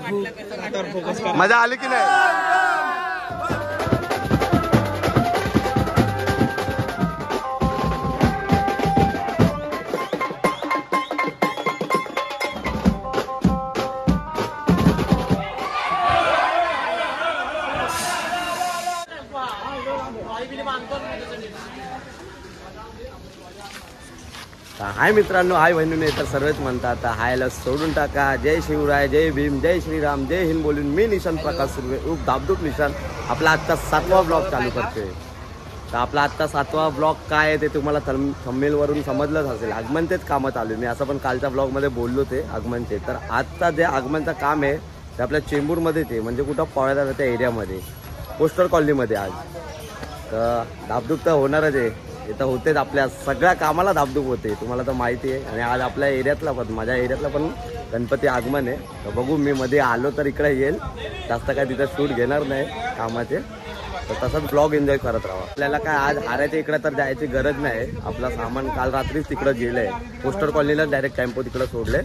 मजा आली की नाही? हाय मित्रांनो, हाय बहिणीने तर सर्वच म्हणतात हायला सोडून टाका. जय शिवराय, जय भीम, जय श्रीराम, जय हिंद बोलून मी निशांत प्रकाश सुर्वे उप दाबदूक निशांत आपला आजचा 7वा ब्लॉग चालू करतोय. तर आपला आजचा 7वा ब्लॉग काय आहे ते तुम्हाला थंबनेलवरून समजलंच असेल. आगमनचेच कामं चालू आहे. मी असं पण कालच्या ब्लॉगमध्ये बोललो ते आगमनचे. तर आजचा जे आगमनचं काम आहे ते आपल्या चेंबूरमध्येच आहे. म्हणजे कुठं पळायला त्या एरियामध्ये पोस्टर कॉलनीमध्ये आज. तर धाबधूक तर होणारच आहे. इथं होतेच, आपल्या सगळ्या कामाला धाबधूक होते, तुम्हाला तर माहिती आहे. आणि आज आपल्या एरियातला पण, माझ्या एरियातला पण गणपती आगमन आहे. तर बघू, मी मध्ये आलो तर इकडे येईल. जास्त काय तिथं शूट घेणार नाही कामाचे. तर तसंच ब्लॉग एन्जॉय करत राहा. आपल्याला काय आज हारायच्या इकडे तर जायची गरज नाही. आपलं सामान काल रात्रीच तिकडं गेलंय. पोस्टर कॉलनीला डायरेक्ट टेम्पो तिकडं सोडले.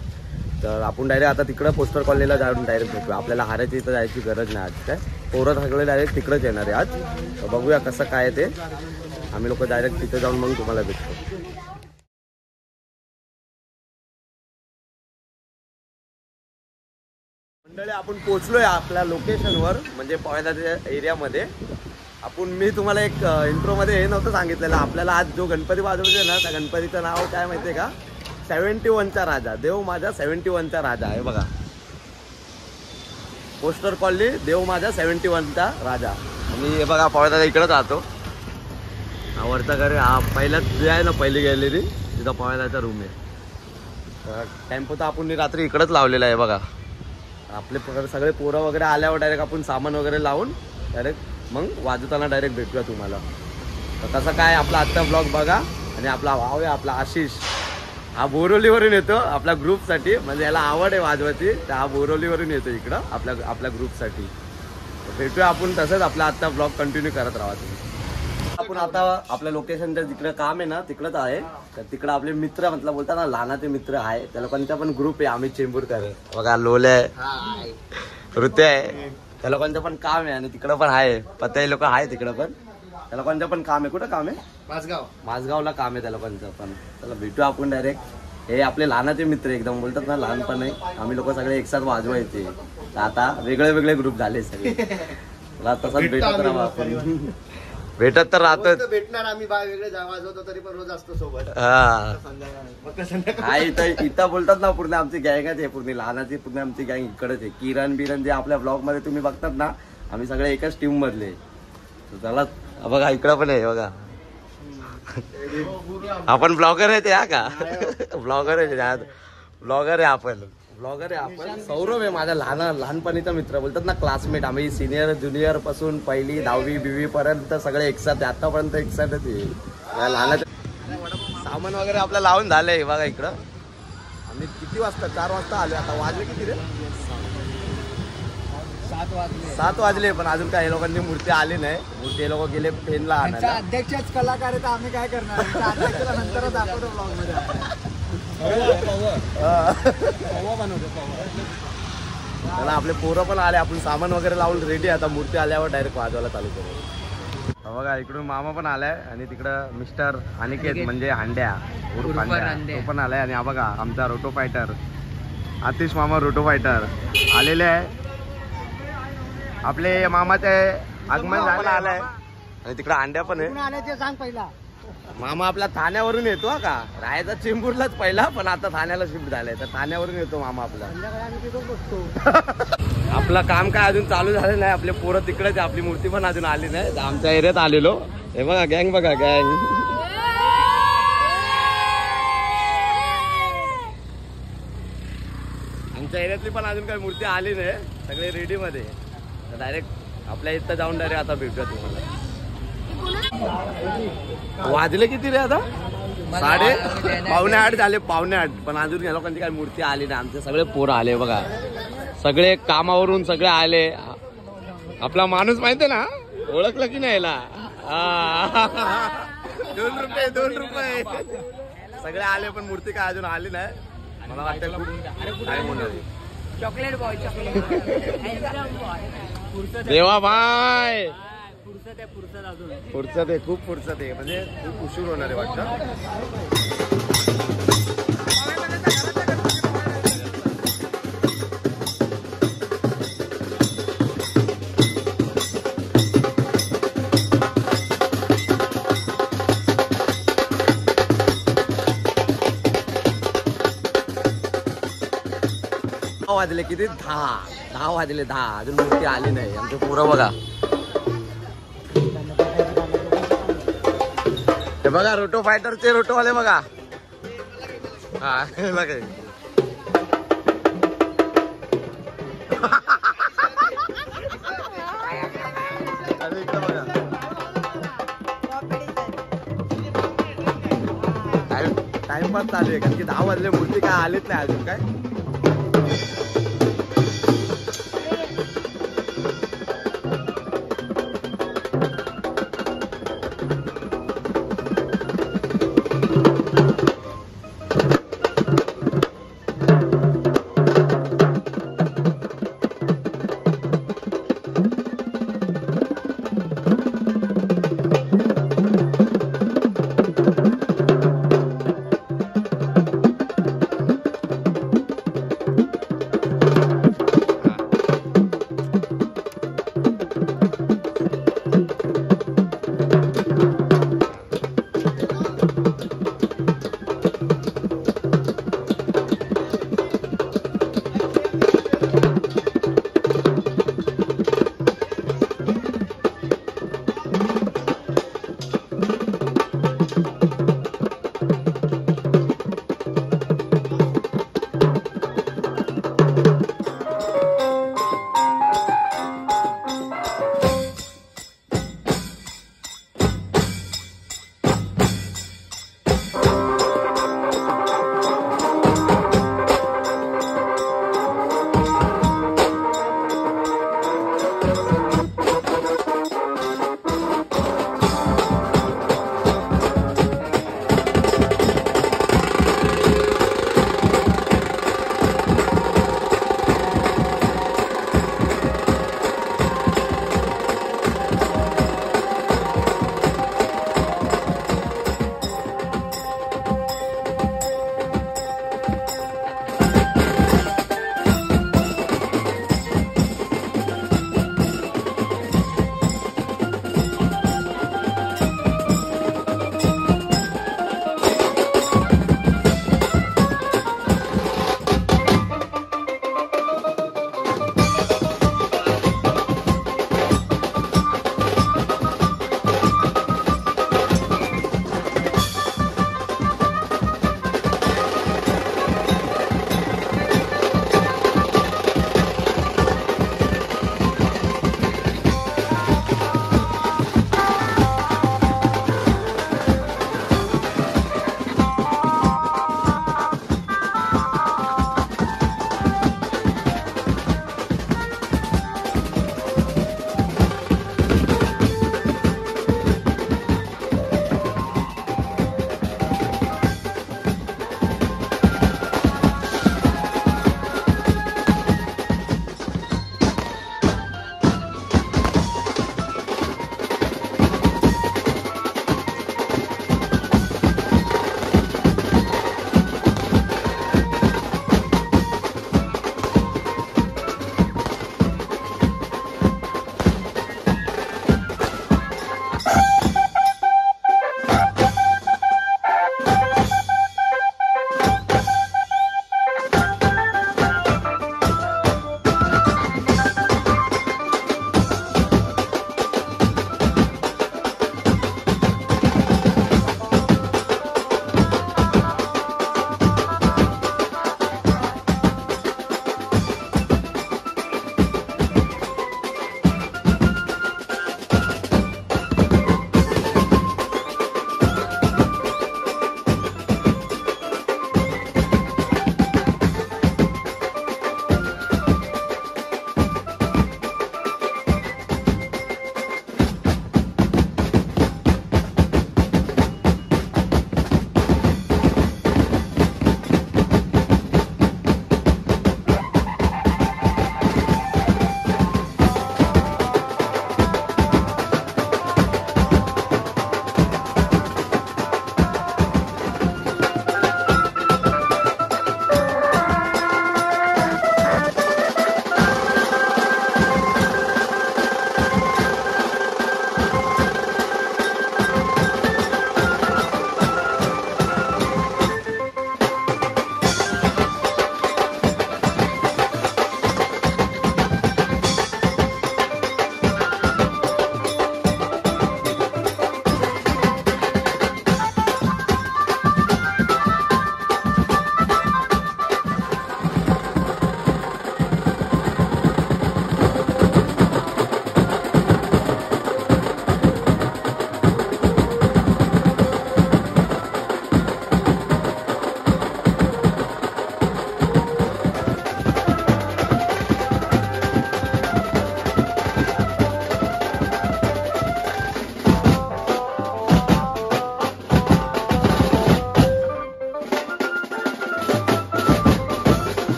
तर आपण डायरेक्ट आता तिकडं पोस्टर कॉलनीला जाऊन डायरेक्ट भेटू. आपल्याला हारायची इथं जायची गरज नाही आज. काय पोरं सगळे डायरेक्ट तिकडंच येणार आहे आज. तर बघूया कसं काय ते. आम्ही लोक डायरेक्ट तिथे जाऊन मग तुम्हाला भेटतो. मंडळी, आपण पोहोचलोय आपल्या लोकेशनवर, म्हणजे पळायच्या एरियामध्ये. मी तुम्हाला एक इंट्रोमध्ये हे नव्हतं सांगितलेलं. आपल्याला आज जो गणपती वाजवायचा ना, त्या गणपतीचं नाव काय माहितीये का? 71चा राजा. देव माझा 71चा राजा आहे बघा. पोस्टर कॉलनी देव माझा 71चा राजा. आणि हे बघा पळायला इकडंच राहतो. आवडता घर हा पहिल्याच जे आहे ना, पहिली गॅलरी तिथं पवायलाचा रूम आहे. तर टेम्पो तर आपण रात्री इकडंच लावलेला आहे बघा. आपले सगळे पोरं वगैरे आल्यावर डायरेक्ट आपण सामान वगैरे लावून डायरेक्ट मग वाजवताना डायरेक्ट भेटूया तुम्हाला. तर तसं काय आपला आजचा ब्लॉग बघा. आणि आपला भाव आहे आपला आशिष, हा बोरवलीवरून येतो आपल्या ग्रुपसाठी. म्हणजे याला आवड आहे वाजवायची, तर हा बोरवलीवरून येतो इकडं आपल्या ग्रुपसाठी. भेटूया आपण. तसंच आपला आजचा ब्लॉग कंटिन्यू करत राहा तुम्ही. आपण आता आपल्या लोकेशनच्या जिकडे काम आहे ना तिकडंच आहे. तर तिकडं आपले मित्र म्हटलं बोलतात ना, लहानाचे मित्र आहे, त्या लोकांचा पण ग्रुप आहे. आम्ही चेंबूरकर बघा, लोले आहे, ऋते आहे, त्या लोकांचं पण काम आहे. आणि तिकडं पण आहे पत्ते लोक आहे तिकडं पण. त्या लोकांचं पण काम आहे. कुठं काम आहे? माझगावला काम आहे त्या लोकांचं पण. त्याला भेटू आपण डायरेक्ट. हे आपले लहानाचे मित्र एकदम बोलतात ना, लहानपण आहे. आम्ही लोक सगळे एकसाथ वाजवायचे. आता वेगळे वेगळे ग्रुप झाले सगळे. तसंच भेटत राहा आपण. भेटत तर राहत भेटणार आम्ही. वेगळे वाजवतो तरी पण रोज असतो सोबत. हा इथं बोलतात ना, पूर्ण आमची गँगच आहे. पूर्ण लहानाची पूर्ण आमची गँग इकडेच आहे. किरण बिरण जे आपल्या ब्लॉग मध्ये तुम्ही बघतात ना, आम्ही सगळे एकाच टीम मधले. त्याला बघा इकडं पण आहे बघा. आपण ब्लॉगर आहे ते. हा का ब्लॉगर आहे? ब्लॉगर आहे आपण. ब्लॉगर आहे आपण. सौरभ आहे माझा लहानपणीचा मित्र. बोलतात ना क्लासमेट. आम्ही सिनियर ज्युनियर पासून पहिली 10वी 20वी पर्यंत सगळे एकसाथ. आतापर्यंत एकसाथच आहे. लहानाचं सामान वगैरे आपलं लावून झालंय बघा इकडं. आम्ही किती वाजता? 4 वाजता आलो. आता वाजले किती रे? 7 वाजले. पण अजून काय हे लोकांनी मूर्ती आली नाही. मूर्ती हे लोक गेले पेनला आणायला. अध्यक्षच कलाकार आहे तर आम्ही काय करणार? नंतरच दाखवतो ब्लॉग मध्ये. त्याला आपले पोरं पण आले. आपण सामान वगैरे लावून रेडी. आता मूर्ती आल्यावर डायरेक्ट वाजवायला चालू करू. बघा इकडून मामा पण आलाय. आणि तिकडं मिस्टर अनिकेत म्हणजे हांड्या तो पण आलाय. आणि हा बघा आमचा रोटो फायटर आतिश मामा रोटो फायटर आलेले आहे. आपले मामाचे आगमन झालं आलाय. आणि तिकडं अंड्या पण आहे. सांग पहिला. मामा आपला ठाण्यावरून येतो का? राहायचा चेंबूरलाच पहिला, पण आता ठाण्याला शिफ्ट झालाय. तर ठाण्यावरून येतो मामा आपला. आपलं काम काय अजून चालू झालं नाही. आपले पोरं तिकडेच. आपली मूर्ती पण अजून आली नाही. आमच्या एरियात आलेलो. हे बघा गँग बघा गँग. आमच्या एरियातली पण अजून काही मूर्ती आली नाही. सगळे रेडी मध्ये. तर डायरेक्ट आपल्या इथं जाऊन डायरेक्ट आता भेटूया तुम्हाला. वाजले किती रे आता? 7:30 झाले. 7:45. पण अजून या लोकांची काही मूर्ती आली नाही. आमचे सगळे पोरं आले बघा. सगळे कामावरून सगळे आले. आपला माणूस माहितीये ना, ओळखलं की नाही याला? 2 रुपये 2 रुपये. सगळे आले पण मूर्ती काय अजून आली नाही. मला वाटतं खूप टाइम होणार. चॉकलेट बॉय देवा भाई पुरसत आहे पुरसत अजून पुढचं ते खूप पुढचं ते म्हणजे खूप उशीर होणार आहे वाटतं. वाजले किती 10 वाजले 10 अजून मूर्ती आली नाही. आमचं पुरं बघा हे बघा रोटो फायटरचे रोटोवाले बघा हा बघा अरे इकडं बघा टाइमपास चालू आहे कारण की 10 वाजले मूर्ती काय आलीच नाही अजून काय.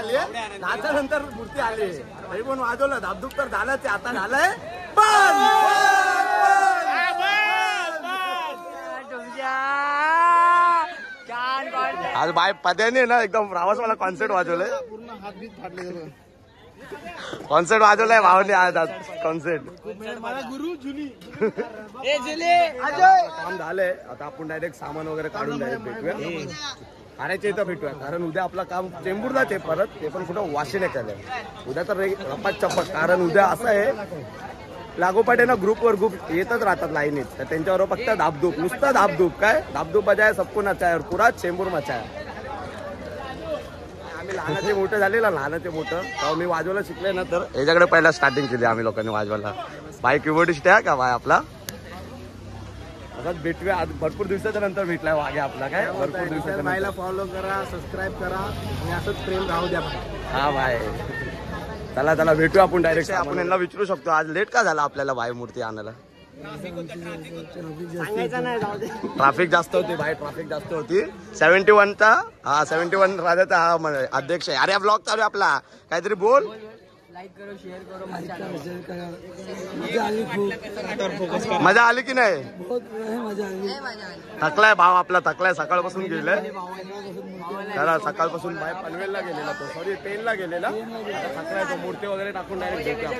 आली आहे, 10च्या नंतर मूर्ती आली आहे. तरी पण वाजवलं, धाबधूक तर झालंच आहे. आता झालंय पण आज बाय पद्याने ना एकदम रावस मला कॉन्सर्ट वाजवलंय. कॉन्सर्ट वाजवलाय भावाने आज कॉन्सर्ट. काम झालंय. आता आपण डायरेक्ट सामान वगैरे काढून डायरेक्ट भेटूया. खाण्याच्या इथं भेटूया, कारण उद्या आपलं काम चेंबूरलाच आहे परत. ते पण कुठं वाशीने केलंय. उद्या तर रपाट चप्पट, कारण उद्या असं आहे लागोपाठ आहे ना, ग्रुपवर ग्रुप येतच राहतात लाईनीत. तर त्यांच्यावर फक्त धाबधूप, नुसतं धाबधूप. काय धाबधूप बजाय सबको नचाय, पुरा चेंबूर मचाय. आम्ही लहानाचे मोठं झालेला, लहानाचे मोठं तेव्हा मी वाजवायला शिकले ना, तर याच्याकडे पहिला स्टार्टिंग केली आम्ही लोकांनी वाजवायला. बाय कीबोर्डिस्ट आहे का बाय आपला. आता भेटूया, आज भरपूर दिवसाच्या नंतर भेटलाय वागे आपला. काय भरपूर दिवसाच्या बायला फॉलो करा, सबस्क्राईब करा आणि असंच प्रेम राहू द्या. हा बाय. चला चला भेटूया आपण डायरेक्ट. आपण यांना विचारू शकतो आज लेट का झाला आपल्याला बाय मूर्ती आणायला. ट्रॅफिक जास्त होती बाय, ट्रॅफिक जास्त होती. 71चा हा 71 राजाचा हा अध्यक्ष आहे. अरे ब्लॉग चालू आहे आपला, काहीतरी बोल. लाईक करो, शेअर करो, मजा आली की नाही. थकलाय भाव आपला, थकलाय, सकाळपासून गेलाय. त्याला सकाळपासून बाय पनवेलला गेलेला तो, सॉरी पेनला गेलेला. थकलाय तो, मूर्ती वगैरे टाकून डायरेक्ट भेटूया.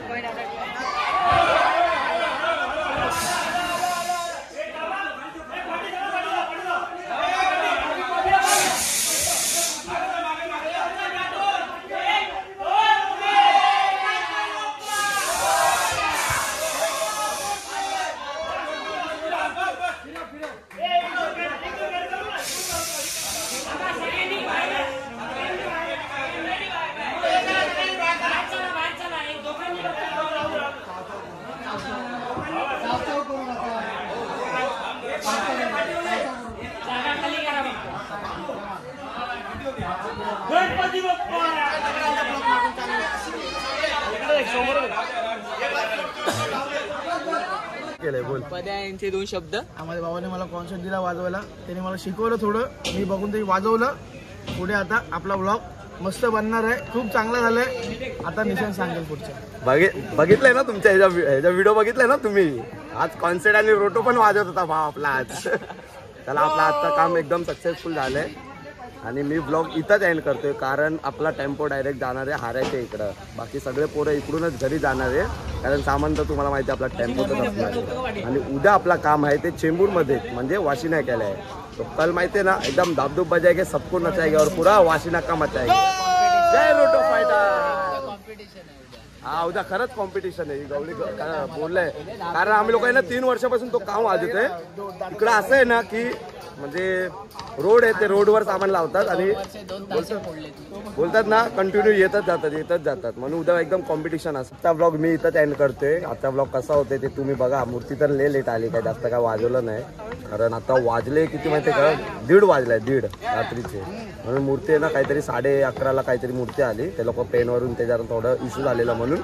बोल. पद्या यांचे 2 शब्द. माझ्या भावाने मला कॉन्सर्ट दिला वाजवायला, त्याने मला शिकवलं थोडं, मी बघून तरी वाजवलं. पुढे आता आपला ब्लॉग मस्त बनणार आहे, खूप चांगला झालाय. आता निशान सांगेल पुढच्या. बघितलंय ना तुमच्या ह्याचा व्हिडिओ बघितलाय ना तुम्ही. आज कॉन्सर्ट आणि रोटो पण वाजवत होता भाव आपला आज. त्याला आपलं आजचं काम एकदम सक्सेसफुल झालंय. आणि मी ब्लॉग इथंच एंड करतोय, कारण आपला टेम्पो डायरेक्ट जाणार आहे हारायच्या इकडं. बाकी सगळे पोरं इकडूनच घरी जाणार आहे, कारण सामान तर तुम्हाला माहिती आहे आपला टेम्पोच असणार आहे. आणि उद्या आपला काम आहे ते चेंबूरमध्ये, म्हणजे वाशी नाक्याला आहे. तो कल माहिती आहे ना, एकदम धाबधूप बजाएगे, सबको नचाएगे और पुरा वाशी नाका मचाएगे. जय रोटो फायटर. हा उद्या खरंच कॉम्पिटिशन आहे. गवळी बोललंय, कारण आम्ही लोक आहे ना 3 वर्षापासून तो काम वाजवतोय. इकडं असं आहे ना की म्हणजे रोड आहे, ते रोडवर सामान लावतात आणि बोलतात ना कंटिन्यू येतच जातात. म्हणून उद्या एकदम कॉम्पिटिशन असतं. आजचा ब्लॉग मी इथंच एंड करतोय. आजचा ब्लॉग कसा होतोय ते तुम्ही बघा. मूर्ती तर लेट आली, काय जास्त काय वाजवलं नाही, कारण आता वाजले किती माहिती का, 1:30 वाजलाय, 1:30 रात्रीचे. म्हणून मूर्ती आहे ना काहीतरी 11:30 काहीतरी मूर्ती आली. ते लोक पेनवरून त्याच्यावर थोडं इश्यू झालेला म्हणून.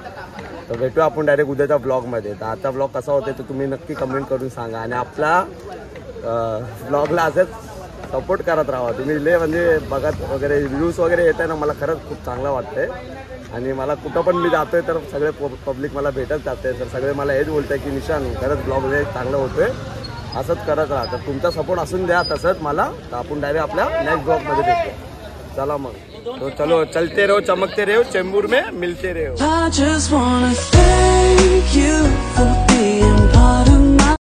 तर भेटूया आपण डायरेक्ट उद्याच्या ब्लॉगमध्ये. तर आजचा ब्लॉग कसा होता ते तुम्ही नक्की कमेंट करून सांगा. आणि आपला ब्लॉगला असंच सपोर्ट करत राहा तुम्ही. लय म्हणजे बघत वगैरे व्ह्यूज वगैरे येत आहे ना, मला खरंच खूप चांगलं वाटतंय. आणि मला कुठं पण मी जातोय तर सगळे पब्लिक मला भेटत जाते. तर सगळे मला हेच बोलत आहे की निशान खरंच ब्लॉग वगैरे चांगलं होतोय, असंच करत राहा. तर तुमचा सपोर्ट असून द्या तसंच मला. तर आपण डायरेक्ट आपल्या नेक्स्ट ब्लॉगमध्ये भेटतो. चला मग. तो चलो चलते रहो, चमकते रहो, चेंबूर में मिलते रहो.